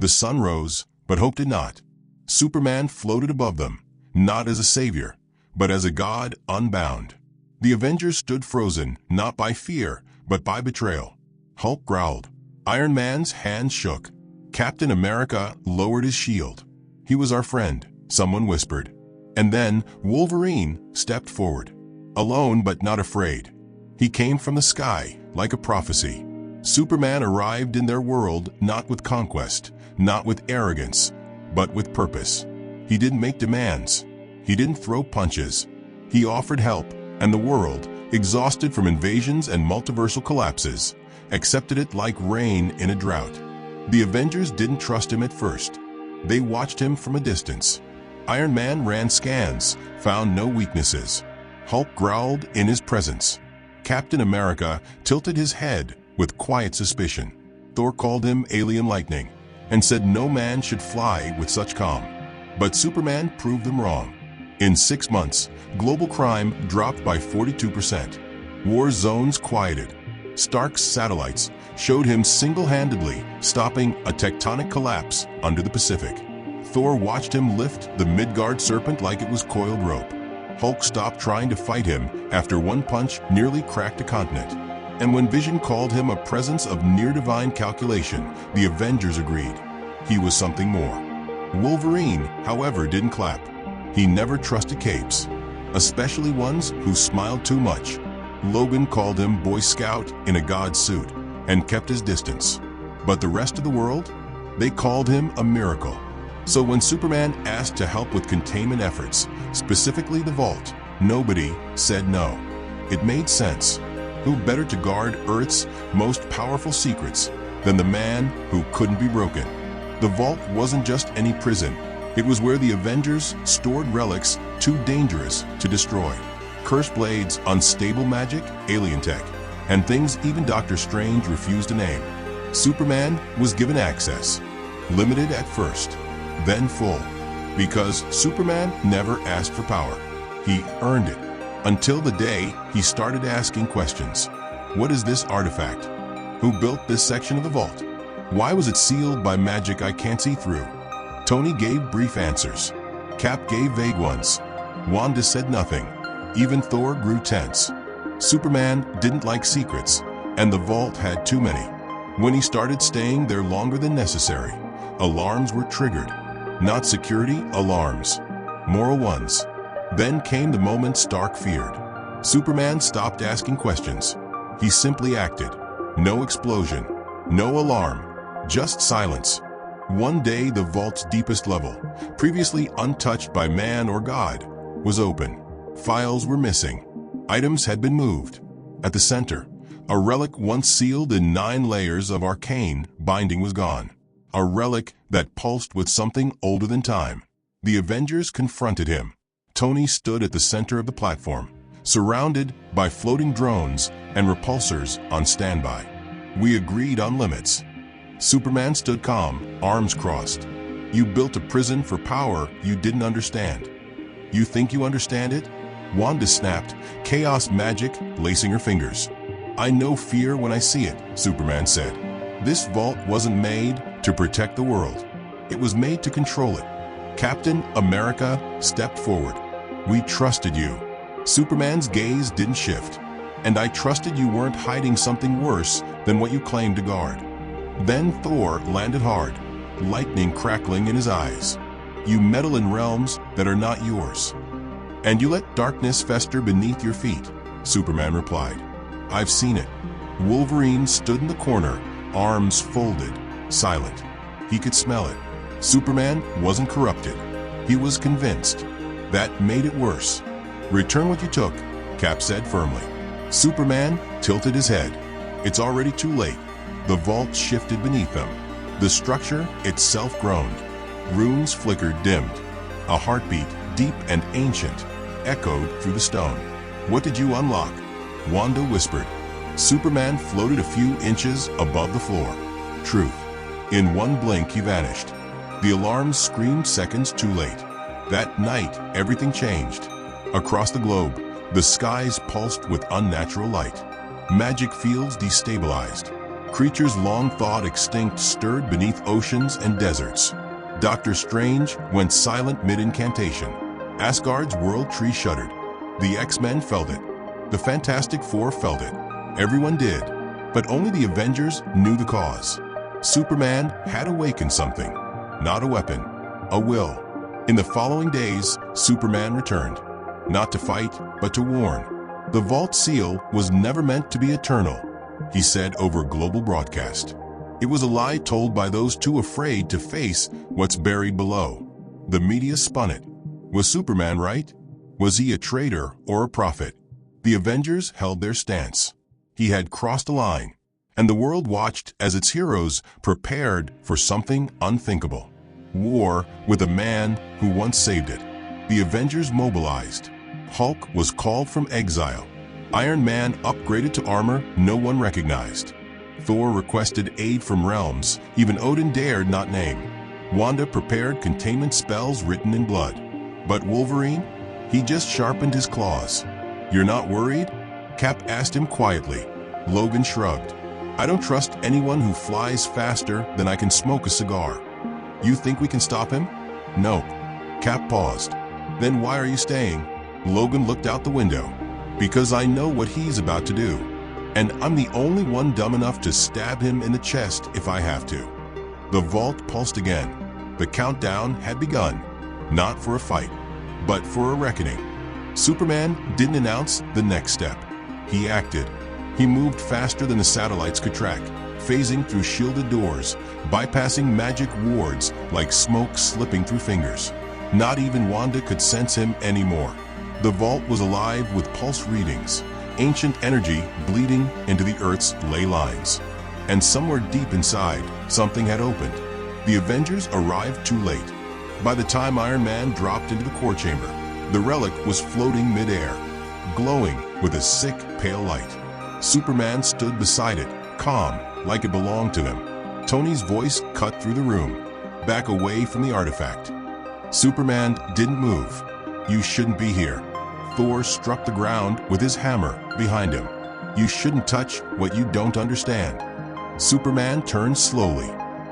The sun rose, but hope did not. Superman floated above them, not as a savior, but as a god unbound. The Avengers stood frozen, not by fear, but by betrayal. Hulk growled. Iron Man's hands shook. Captain America lowered his shield. He was our friend, someone whispered. And then Wolverine stepped forward. Alone but not afraid. He came from the sky, like a prophecy. Superman arrived in their world not with conquest, not with arrogance, but with purpose. He didn't make demands. He didn't throw punches. He offered help, and the world, exhausted from invasions and multiversal collapses, accepted it like rain in a drought. The Avengers didn't trust him at first. They watched him from a distance. Iron Man ran scans, found no weaknesses. Hulk growled in his presence. Captain America tilted his head with quiet suspicion. Thor called him alien lightning and said no man should fly with such calm. But Superman proved them wrong. In 6 months, global crime dropped by 42%. War zones quieted. Stark's satellites showed him single-handedly stopping a tectonic collapse under the Pacific. Thor watched him lift the Midgard serpent like it was coiled rope. Hulk stopped trying to fight him after one punch nearly cracked a continent. And when Vision called him a presence of near-divine calculation, the Avengers agreed. He was something more. Wolverine, however, didn't clap. He never trusted capes, especially ones who smiled too much. Logan called him Boy Scout in a god suit and kept his distance. But the rest of the world? They called him a miracle. So when Superman asked to help with containment efforts, specifically the vault, nobody said no. It made sense. Who better to guard Earth's most powerful secrets than the man who couldn't be broken? The vault wasn't just any prison. It was where the Avengers stored relics too dangerous to destroy. Cursed blades, unstable magic, alien tech, and things even Doctor Strange refused to name. Superman was given access. Limited at first, then full. Because Superman never asked for power. He earned it. Until the day he started asking questions. What is this artifact? Who built this section of the vault? Why was it sealed by magic I can't see through? Tony gave brief answers. Cap gave vague ones. Wanda said nothing. Even Thor grew tense. Superman didn't like secrets, and the vault had too many. When he started staying there longer than necessary, alarms were triggered. Not security alarms, moral ones. Then came the moment Stark feared. Superman stopped asking questions. He simply acted. No explosion, no alarm, just silence. One day the vault's deepest level, previously untouched by man or God, was open. Files were missing. Items had been moved. At the center, a relic once sealed in 9 layers of arcane binding was gone. A relic that pulsed with something older than time. The Avengers confronted him. Tony stood at the center of the platform, surrounded by floating drones and repulsors on standby. We agreed on limits. Superman stood calm, arms crossed. You built a prison for power you didn't understand. You think you understand it? Wanda snapped, chaos magic lacing her fingers. I know fear when I see it, Superman said. This vault wasn't made to protect the world. It was made to control it. Captain America stepped forward. We trusted you. Superman's gaze didn't shift. And I trusted you weren't hiding something worse than what you claimed to guard. Then Thor landed hard, lightning crackling in his eyes. You meddle in realms that are not yours. And you let darkness fester beneath your feet, Superman replied. I've seen it. Wolverine stood in the corner, arms folded, silent. He could smell it. Superman wasn't corrupted. He was convinced. That made it worse. Return what you took, Cap said firmly. Superman tilted his head. It's already too late. The vault shifted beneath them. The structure itself groaned. Runes flickered, dimmed. A heartbeat, deep and ancient, echoed through the stone. What did you unlock? Wanda whispered. Superman floated a few inches above the floor. Truth. In one blink, he vanished. The alarms screamed seconds too late. That night, everything changed. Across the globe, the skies pulsed with unnatural light. Magic fields destabilized. Creatures long thought extinct stirred beneath oceans and deserts. Doctor Strange went silent mid-incantation. Asgard's world tree shuddered. The X-Men felt it. The Fantastic Four felt it. Everyone did. But only the Avengers knew the cause. Superman had awakened something. Not a weapon, a will. In the following days, Superman returned. Not to fight, but to warn. The Vault Seal was never meant to be eternal, he said over global broadcast. It was a lie told by those too afraid to face what's buried below. The media spun it. Was Superman right? Was he a traitor or a prophet? The Avengers held their stance. He had crossed a line, and the world watched as its heroes prepared for something unthinkable. War with a man who once saved it. The Avengers mobilized. Hulk was called from exile. Iron Man upgraded to armor no one recognized. Thor requested aid from realms even Odin dared not name. Wanda prepared containment spells written in blood. But Wolverine? He just sharpened his claws. You're not worried? Cap asked him quietly. Logan shrugged. I don't trust anyone who flies faster than I can smoke a cigar. You think we can stop him? Nope. Cap paused. Then why are you staying? Logan looked out the window. Because I know what he's about to do. And I'm the only one dumb enough to stab him in the chest if I have to. The vault pulsed again. The countdown had begun. Not for a fight, but for a reckoning. Superman didn't announce the next step. He acted. He moved faster than the satellites could track, phasing through shielded doors, bypassing magic wards like smoke slipping through fingers. Not even Wanda could sense him anymore. The vault was alive with pulse readings, ancient energy bleeding into the Earth's ley lines. And somewhere deep inside, something had opened. The Avengers arrived too late. By the time Iron Man dropped into the core chamber, the relic was floating mid-air, glowing with a sick, pale light. Superman stood beside it, calm, like it belonged to him. Tony's voice cut through the room, back away from the artifact. Superman didn't move. You shouldn't be here. Thor struck the ground with his hammer behind him. You shouldn't touch what you don't understand. Superman turned slowly.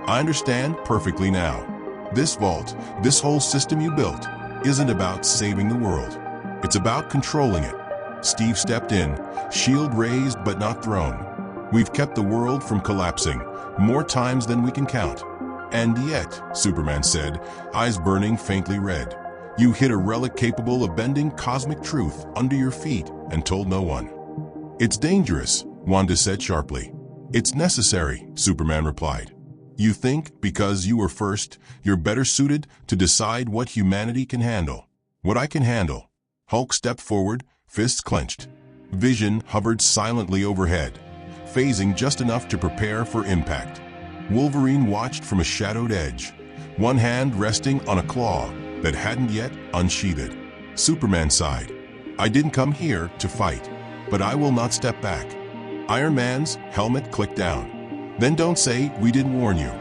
I understand perfectly now. This vault, this whole system you built, isn't about saving the world. It's about controlling it. Steve stepped in, shield raised but not thrown. We've kept the world from collapsing more times than we can count. And yet, Superman said, eyes burning faintly red, you hid a relic capable of bending cosmic truth under your feet and told no one. It's dangerous, Wanda said sharply. It's necessary, Superman replied. You think because you were first, you're better suited to decide what humanity can handle. What I can handle. Hulk stepped forward, fists clenched. Vision hovered silently overhead, phasing just enough to prepare for impact. Wolverine watched from a shadowed edge, one hand resting on a claw that hadn't yet unsheathed. Superman sighed. I didn't come here to fight, but I will not step back. Iron Man's helmet clicked down. Then don't say we didn't warn you.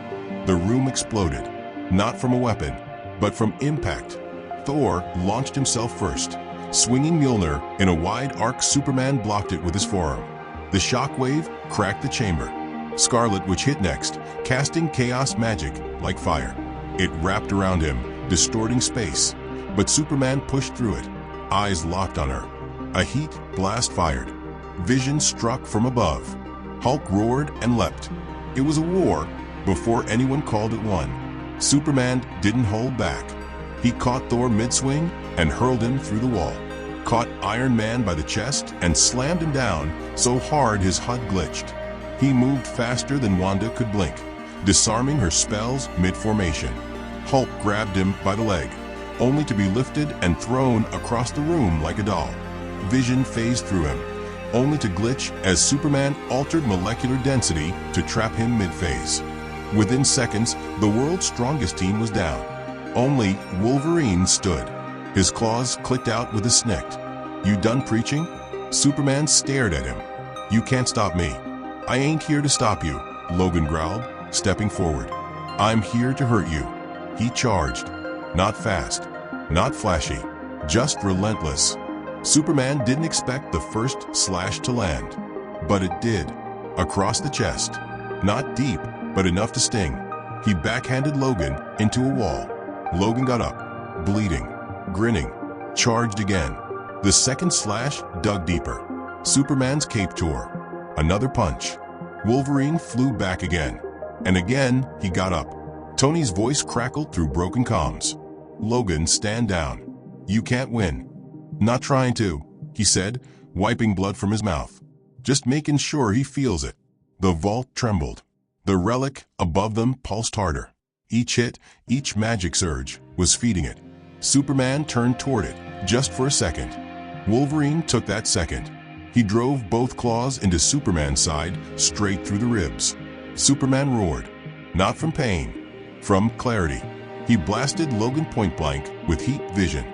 The room exploded, not from a weapon, but from impact. Thor launched himself first. Swinging Mjolnir in a wide arc, Superman blocked it with his forearm. The shockwave cracked the chamber. Scarlet Witch hit next, casting chaos magic like fire. It wrapped around him, distorting space, but Superman pushed through it, eyes locked on her. A heat blast fired. Vision struck from above. Hulk roared and leapt. It was a war before anyone called it one. Superman didn't hold back. He caught Thor mid-swing and hurled him through the wall. Caught Iron Man by the chest and slammed him down so hard his HUD glitched. He moved faster than Wanda could blink, disarming her spells mid-formation. Hulk grabbed him by the leg, only to be lifted and thrown across the room like a doll. Vision phased through him, only to glitch as Superman altered molecular density to trap him mid-phase. Within seconds, the world's strongest team was down. Only Wolverine stood. His claws clicked out with a snick. You done preaching? Superman stared at him. You can't stop me. I ain't here to stop you, Logan growled, stepping forward. I'm here to hurt you. He charged. Not fast, not flashy, just relentless. Superman didn't expect the first slash to land, but it did. Across the chest, Not deep, but enough to sting. He backhanded Logan into a wall. Logan got up, bleeding, grinning, charged again. The second slash dug deeper. Superman's cape tore. Another punch. Wolverine flew back again. And again, he got up. Tony's voice crackled through broken comms. Logan, stand down. You can't win. Not trying to, he said, wiping blood from his mouth. Just making sure he feels it. The vault trembled. The relic above them pulsed harder. Each hit, each magic surge, was feeding it. Superman turned toward it, just for a second. Wolverine took that second. He drove both claws into Superman's side, straight through the ribs. Superman roared. Not from pain, from clarity. He blasted Logan point blank with heat vision.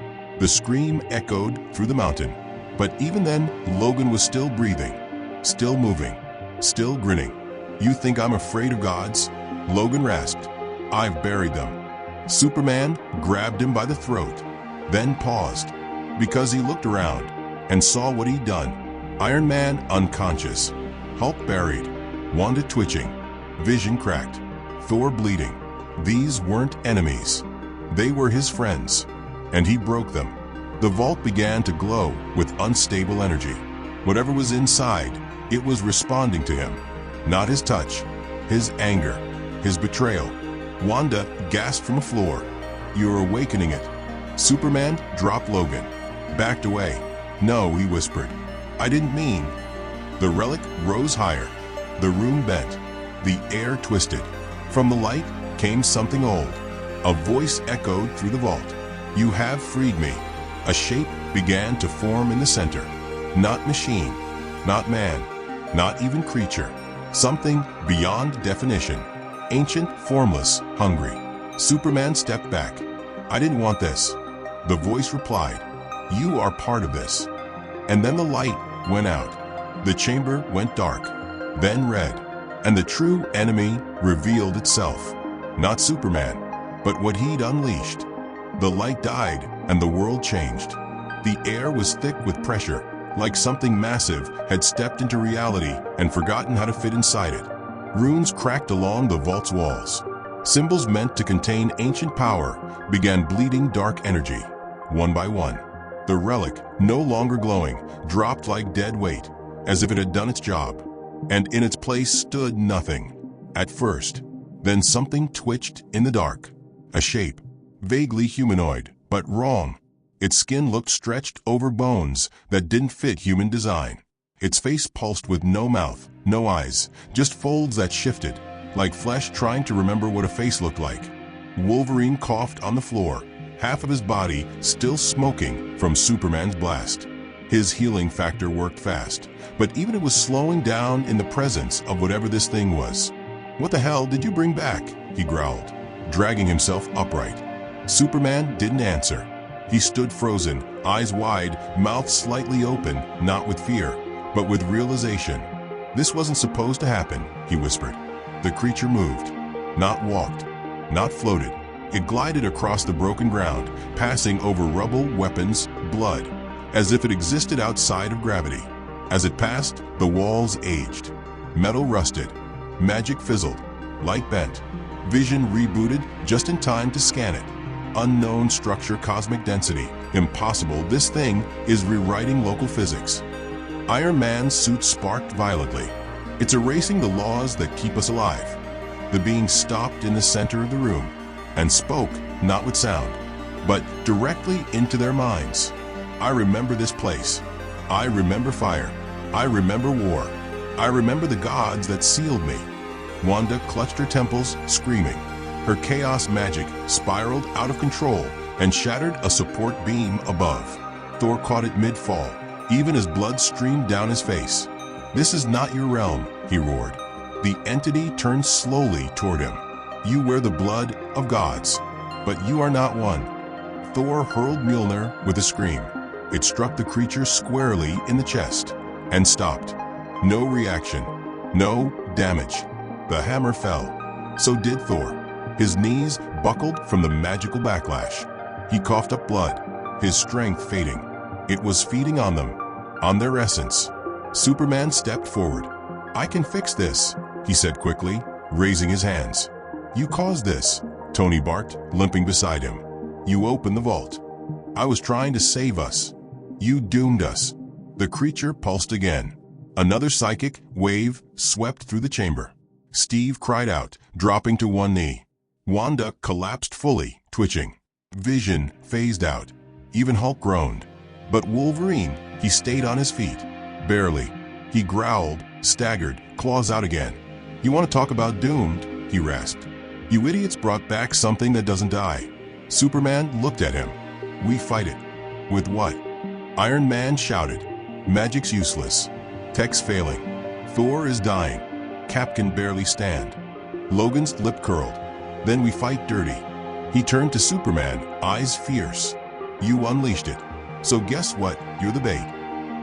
The scream echoed through the mountain. But even then, Logan was still breathing, still moving, still grinning. You think I'm afraid of gods? Logan rasped. I've buried them. Superman grabbed him by the throat, then paused, because he looked around and saw what he'd done. Iron Man unconscious, Hulk buried, Wanda twitching, Vision cracked, Thor bleeding. These weren't enemies. They were his friends, and he broke them. The vault began to glow with unstable energy. Whatever was inside, it was responding to him. Not his touch, his anger, his betrayal. Wanda gasped from the floor. You're awakening it. Superman dropped Logan, backed away. No, he whispered. I didn't mean. The relic rose higher. The room bent. The air twisted. From the light came something old. A voice echoed through the vault. You have freed me. A shape began to form in the center. Not machine, not man, not even creature. Something beyond definition. Ancient, formless, hungry. Superman stepped back. I didn't want this. The voice replied. You are part of this. And then the light went out. The chamber went dark, then red. And the true enemy revealed itself. Not Superman, but what he'd unleashed. The light died, and the world changed. The air was thick with pressure, like something massive had stepped into reality and forgotten how to fit inside it. Runes cracked along the vault's walls. Symbols meant to contain ancient power began bleeding dark energy. One by one, the relic, no longer glowing, dropped like dead weight, as if it had done its job. And in its place stood nothing. At first, then something twitched in the dark. A shape, vaguely humanoid, but wrong. Its skin looked stretched over bones that didn't fit human design. Its face pulsed with no mouth, no eyes, just folds that shifted, like flesh trying to remember what a face looked like. Wolverine coughed on the floor, half of his body still smoking from Superman's blast. His healing factor worked fast, but even it was slowing down in the presence of whatever this thing was. What the hell did you bring back? He growled, dragging himself upright. Superman didn't answer. He stood frozen, eyes wide, mouth slightly open, not with fear, but with realization. This wasn't supposed to happen, he whispered. The creature moved, not walked, not floated. It glided across the broken ground, passing over rubble, weapons, blood, as if it existed outside of gravity. As it passed, the walls aged. Metal rusted. Magic fizzled. Light bent. Vision rebooted just in time to scan it. Unknown structure, cosmic density. Impossible. This thing is rewriting local physics. Iron Man's suit sparked violently. It's erasing the laws that keep us alive. The being stopped in the center of the room and spoke, not with sound, but directly into their minds. I remember this place. I remember fire. I remember war. I remember the gods that sealed me. Wanda clutched her temples, screaming. Her chaos magic spiraled out of control and shattered a support beam above. Thor caught it mid-fall, even as blood streamed down his face. This is not your realm, he roared. The entity turned slowly toward him. You wear the blood of gods, but you are not one. Thor hurled Mjolnir with a scream. It struck the creature squarely in the chest and stopped. No reaction, no damage. The hammer fell. So did Thor. His knees buckled from the magical backlash. He coughed up blood, his strength fading. It was feeding on them, on their essence. Superman stepped forward. I can fix this, he said quickly, raising his hands. "You caused this," Tony barked, limping beside him. "You opened the vault. I was trying to save us. You doomed us." The creature pulsed again. Another psychic wave swept through the chamber. Steve cried out, dropping to one knee. Wanda collapsed fully, twitching. Vision phased out. Even Hulk groaned. But Wolverine, he stayed on his feet. Barely. He growled, staggered, claws out again. "You want to talk about doomed?" he rasped. "You idiots brought back something that doesn't die." Superman looked at him. "We fight it." "With what?" Iron Man shouted. "Magic's useless. Tech's failing. Thor is dying. Cap can barely stand." Logan's lip curled. "Then we fight dirty." He turned to Superman, eyes fierce. "You unleashed it. So guess what? You're the bait."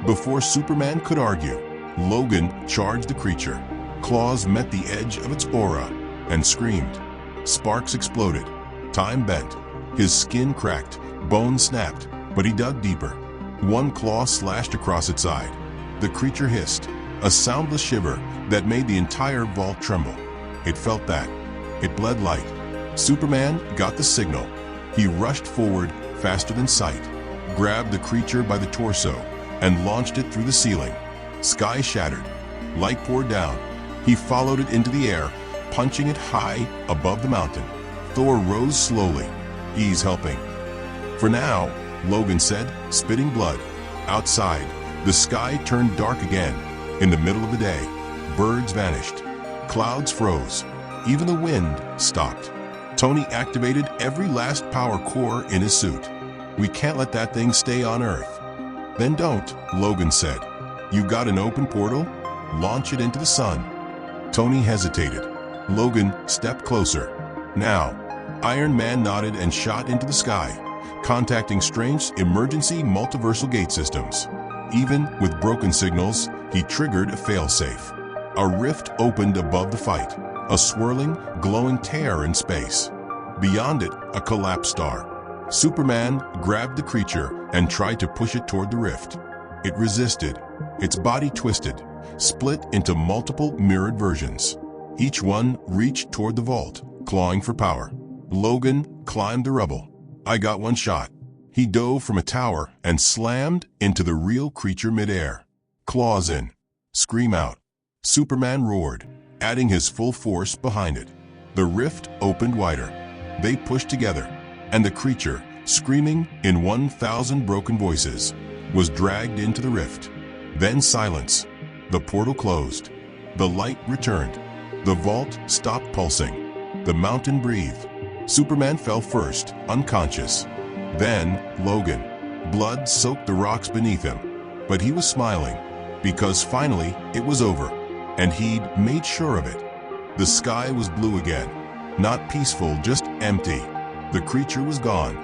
Before Superman could argue, Logan charged the creature. Claws met the edge of its aura and screamed. Sparks exploded. Time bent. His skin cracked. Bones snapped. But he dug deeper. One claw slashed across its side. The creature hissed, a soundless shiver that made the entire vault tremble. It felt that. It bled light. Superman got the signal. He rushed forward faster than sight, grabbed the creature by the torso, and launched it through the ceiling. Sky shattered. Light poured down. He followed it into the air, punching it high above the mountain. Thor rose slowly, ease helping. "For now," Logan said, spitting blood. Outside, the sky turned dark again. In the middle of the day, birds vanished. Clouds froze. Even the wind stopped. Tony activated every last power core in his suit. "We can't let that thing stay on Earth." "Then don't," Logan said. "You got an open portal? Launch it into the sun." Tony hesitated. Logan stepped closer. "Now." Iron Man nodded and shot into the sky, contacting strange emergency multiversal gate systems. Even with broken signals, he triggered a failsafe. A rift opened above the fight, a swirling, glowing tear in space. Beyond it, a collapsed star. Superman grabbed the creature and tried to push it toward the rift. It resisted. Its body twisted, split into multiple mirrored versions. Each one reached toward the vault, clawing for power. Logan climbed the rubble. "I got one shot." He dove from a tower and slammed into the real creature midair. "Claws in. Scream out." Superman roared, adding his full force behind it. The rift opened wider. They pushed together, and the creature, screaming in 1,000 broken voices, was dragged into the rift. Then silence. The portal closed. The light returned. The vault stopped pulsing. The mountain breathed. Superman fell first, unconscious. Then Logan. Blood soaked the rocks beneath him. But he was smiling, because finally it was over, and he'd made sure of it. The sky was blue again. Not peaceful, just empty. The creature was gone.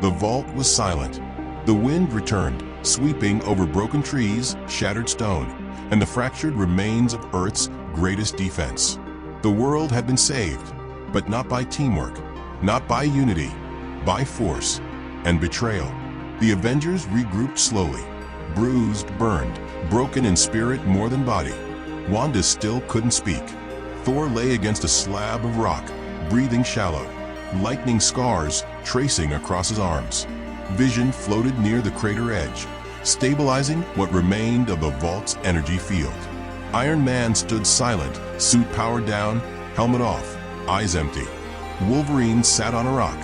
The vault was silent. The wind returned, sweeping over broken trees, shattered stone, and the fractured remains of Earth's greatest defense. The world had been saved, but not by teamwork, not by unity, by force and betrayal. The Avengers regrouped slowly, bruised, burned, broken in spirit more than body. Wanda still couldn't speak. Thor lay against a slab of rock, breathing shallow, lightning scars tracing across his arms. Vision floated near the crater edge, stabilizing what remained of the vault's energy field. Iron Man stood silent, suit powered down, helmet off, eyes empty. Wolverine sat on a rock,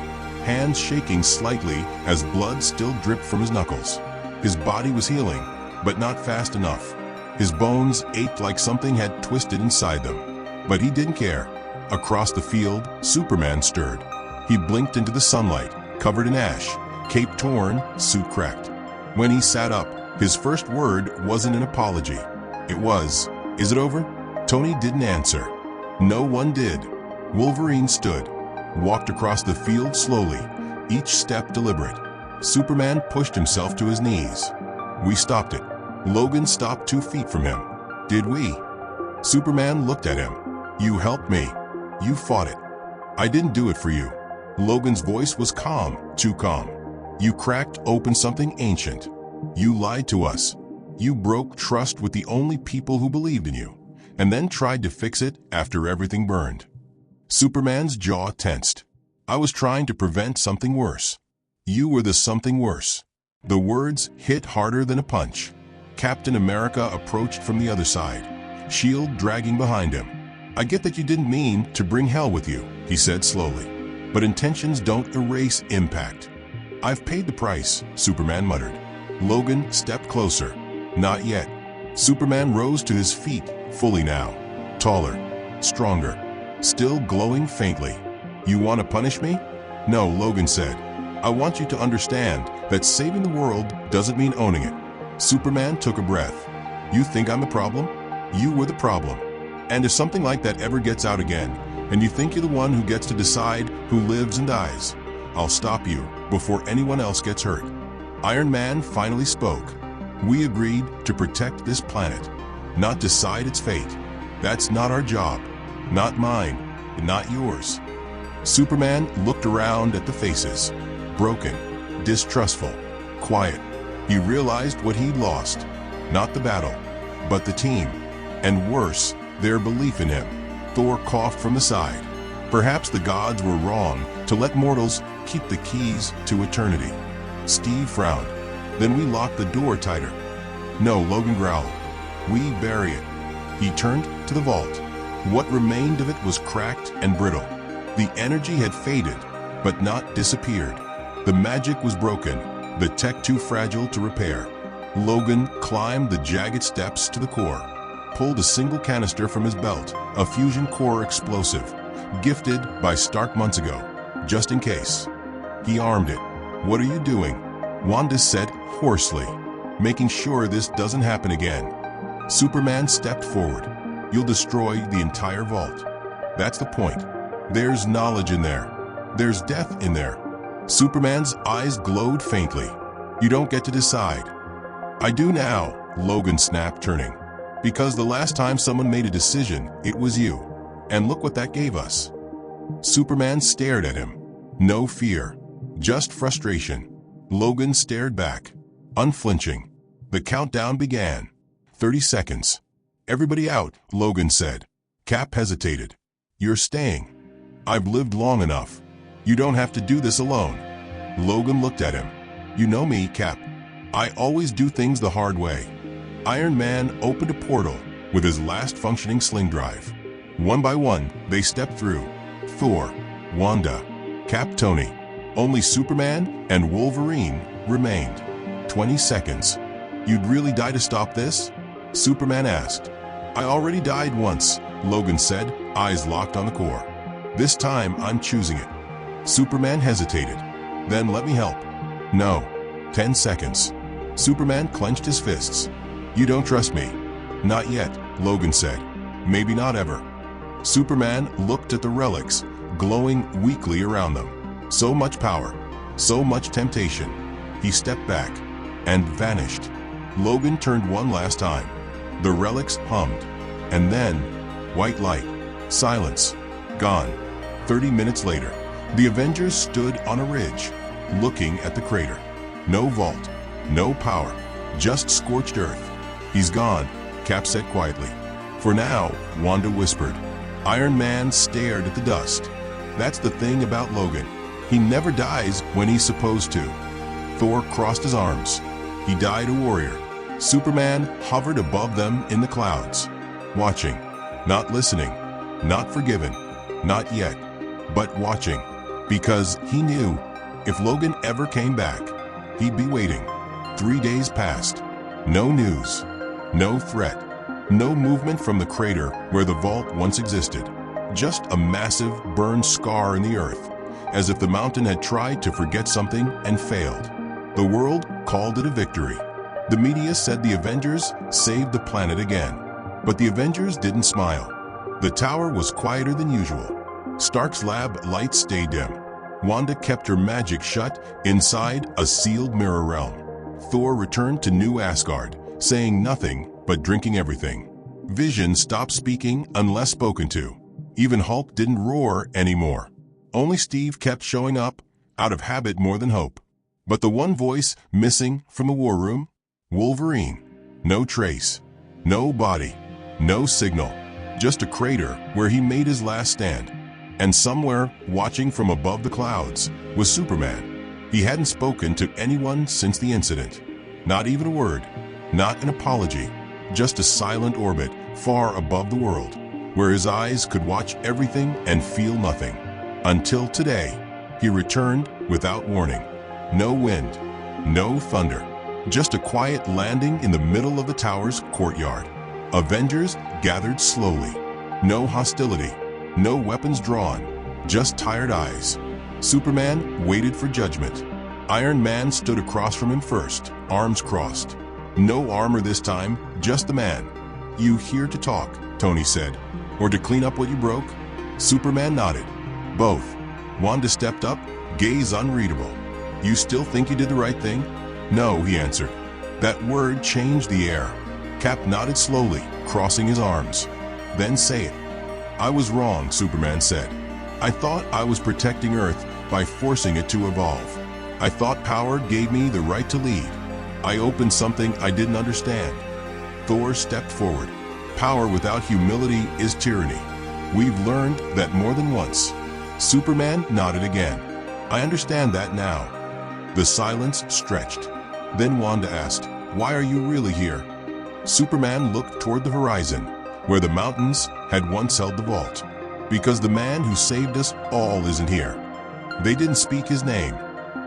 hands shaking slightly as blood still dripped from his knuckles. His body was healing, but not fast enough. His bones ached like something had twisted inside them. But he didn't care. Across the field, Superman stirred. He blinked into the sunlight, covered in ash, cape torn, suit cracked. When he sat up, his first word wasn't an apology. It was, "Is it over?" Tony didn't answer. No one did. Wolverine stood, walked across the field slowly, each step deliberate. Superman pushed himself to his knees. "We stopped it." Logan stopped 2 feet from him. "Did we?" Superman looked at him. "You helped me. You fought it. I didn't do it for you." Logan's voice was calm, too calm. "You cracked open something ancient. You lied to us. You broke trust with the only people who believed in you. and then tried to fix it after everything burned. Superman's jaw tensed. I was trying to prevent something worse. You were the something worse. The words hit harder than a punch. Captain America approached from the other side, shield dragging behind him. I get that you didn't mean to bring hell with you, he said slowly. But intentions don't erase impact. I've paid the price, Superman muttered. Logan stepped closer. Not yet. Superman rose to his feet, fully now. Taller, stronger, still glowing faintly. You want to punish me? No, Logan said. I want you to understand that saving the world doesn't mean owning it. Superman took a breath. You think I'm the problem? You were the problem. And if something like that ever gets out again, and you think you're the one who gets to decide who lives and dies, I'll stop you before anyone else gets hurt. Iron Man finally spoke. We agreed to protect this planet, not decide its fate. That's not our job. Not mine, not yours. Superman looked around at the faces. Broken, distrustful, quiet. He realized what he'd lost. Not the battle, but the team. And worse, their belief in him. Thor coughed from the side. Perhaps the gods were wrong to let mortals keep the keys to eternity. Steve frowned. Then we locked the door tighter. No, Logan growled. We bury it. He turned to the vault. What remained of it was cracked and brittle. The energy had faded, but not disappeared. The magic was broken, the tech too fragile to repair. Logan climbed the jagged steps to the core, pulled a single canister from his belt, a fusion core explosive, gifted by Stark months ago, just in case. He armed it. What are you doing? Wanda said hoarsely, making sure this doesn't happen again. Superman stepped forward. You'll destroy the entire vault. That's the point. There's knowledge in there. There's death in there. Superman's eyes glowed faintly. You don't get to decide. I do now, Logan snapped, turning. Because the last time someone made a decision, it was you. And look what that gave us. Superman stared at him. No fear, just frustration. Logan stared back, unflinching. The countdown began. 30 seconds. Everybody out, Logan said. Cap hesitated. You're staying. I've lived long enough. You don't have to do this alone. Logan looked at him. You know me, Cap. I always do things the hard way. Iron Man opened a portal with his last functioning sling drive. One by one, they stepped through. Thor, Wanda, Cap, Tony. Only Superman and Wolverine remained. 20 seconds. You'd really die to stop this? Superman asked. I already died once, Logan said, eyes locked on the core. This time I'm choosing it. Superman hesitated. Then let me help. No. 10 seconds. Superman clenched his fists. You don't trust me. Not yet, Logan said. Maybe not ever. Superman looked at the relics, glowing weakly around them. So much power, so much temptation. He stepped back and vanished. Logan turned one last time. The relics hummed. And then, white light, silence, gone. 30 minutes later, the Avengers stood on a ridge, looking at the crater. No vault, no power, just scorched earth. He's gone, Cap said quietly. For now, Wanda whispered. Iron Man stared at the dust. That's the thing about Logan. He never dies when he's supposed to. Thor crossed his arms. He died a warrior. Superman hovered above them in the clouds, watching, not listening, not forgiven, not yet, but watching, because he knew if Logan ever came back, he'd be waiting. 3 days passed. No news, no threat, no movement from the crater where the vault once existed. Just a massive burned scar in the earth, as if the mountain had tried to forget something and failed. The world called it a victory. The media said the Avengers saved the planet again. But the Avengers didn't smile. The tower was quieter than usual. Stark's lab lights stayed dim. Wanda kept her magic shut inside a sealed mirror realm. Thor returned to New Asgard, saying nothing but drinking everything. Vision stopped speaking unless spoken to. Even Hulk didn't roar anymore. Only Steve kept showing up, out of habit more than hope. But the one voice missing from the war room? Wolverine. No trace. No body. No signal. just a crater where he made his last stand. And somewhere, watching from above the clouds, was Superman. He hadn't spoken to anyone since the incident. Not even a word, not an apology, just a silent orbit far above the world, where his eyes could watch everything and feel nothing. Until today, he returned without warning. No wind, no thunder, just a quiet landing in the middle of the tower's courtyard. Avengers gathered slowly. No hostility, no weapons drawn, just tired eyes. Superman waited for judgment. Iron Man stood across from him first, arms crossed. No armor this time, just the man. "You here to talk," Tony said, "or to clean up what you broke?" Superman nodded. "Both." Wanda stepped up, gaze unreadable. "You still think you did the right thing?" "No," he answered. That word changed the air. Cap nodded slowly, crossing his arms. "Then say it." "I was wrong," Superman said. "I thought I was protecting Earth by forcing it to evolve. I thought power gave me the right to lead. I opened something I didn't understand." Thor stepped forward. "Power without humility is tyranny. We've learned that more than once." Superman nodded again. "I understand that now." The silence stretched. Then Wanda asked, "Why are you really here?" Superman looked toward the horizon, where the mountains had once held the vault. "Because the man who saved us all isn't here." They didn't speak his name.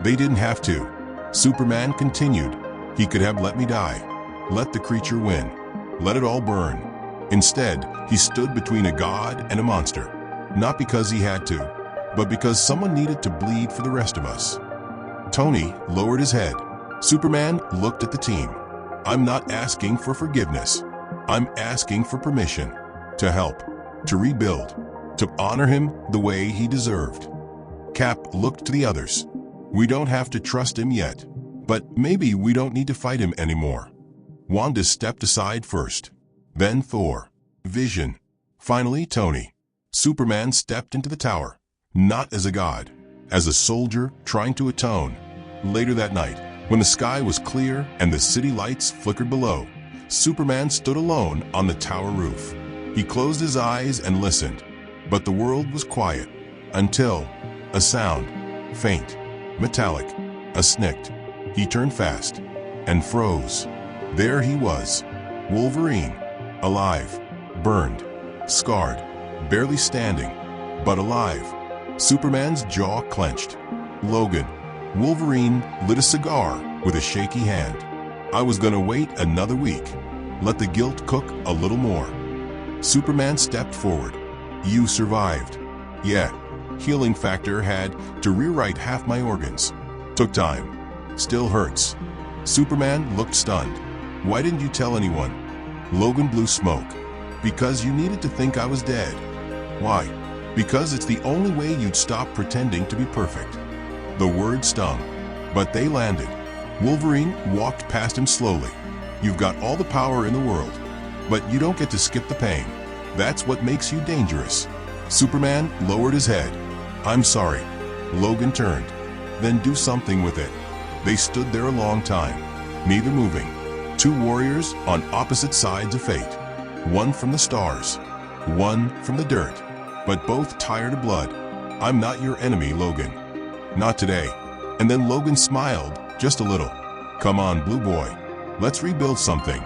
They didn't have to. Superman continued, "He could have let me die. Let the creature win. Let it all burn." Instead, he stood between a god and a monster. Not because he had to, but because someone needed to bleed for the rest of us. Tony lowered his head. Superman looked at the team. "I'm not asking for forgiveness. I'm asking for permission. To help. To rebuild. To honor him the way he deserved." Cap looked to the others. "We don't have to trust him yet. But maybe we don't need to fight him anymore." Wanda stepped aside first. Then Thor. Vision. Finally Tony. Superman stepped into the tower. Not as a god. As a soldier trying to atone. Later that night, when the sky was clear and the city lights flickered below, Superman stood alone on the tower roof. He closed his eyes and listened. But the world was quiet. Until a sound. Faint. Metallic. A snicked. He turned fast. And froze. There he was. Wolverine. Alive. Burned. Scarred. Barely standing. But alive. Superman's jaw clenched. Logan. Wolverine lit a cigar with a shaky hand. "I was gonna wait another week. Let the guilt cook a little more." Superman stepped forward. "You survived." "Yeah. Healing factor had to rewrite half my organs. Took time. Still hurts." Superman looked stunned. "Why didn't you tell anyone?" Logan blew smoke. "Because you needed to think I was dead." "Why?" "Because it's the only way you'd stop pretending to be perfect." The words stung, but they landed. Wolverine walked past him slowly. "You've got all the power in the world, but you don't get to skip the pain. That's what makes you dangerous." Superman lowered his head. "I'm sorry." Logan turned. "Then do something with it." They stood there a long time, neither moving. Two warriors on opposite sides of fate. One from the stars, one from the dirt, but both tired of blood. "I'm not your enemy, Logan." "Not today." And then Logan smiled, just a little. "Come on, Blue Boy. Let's rebuild something."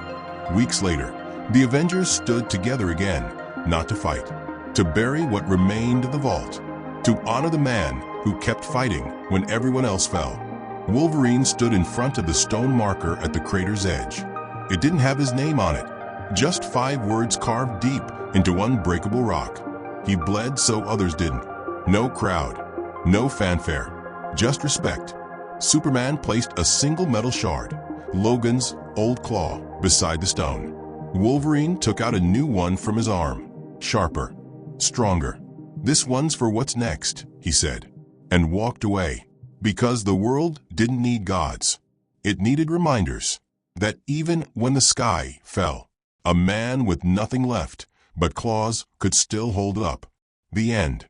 Weeks later, the Avengers stood together again, not to fight, to bury what remained of the vault, to honor the man who kept fighting when everyone else fell. Wolverine stood in front of the stone marker at the crater's edge. It didn't have his name on it, just 5 words carved deep into unbreakable rock. He bled so others didn't. No crowd, no fanfare, just respect. Superman placed a single metal shard, Logan's old claw, beside the stone. Wolverine took out a new one from his arm, sharper, stronger. "This one's for what's next," he said, and walked away. Because the world didn't need gods. It needed reminders that even when the sky fell, a man with nothing left but claws could still hold up. The end.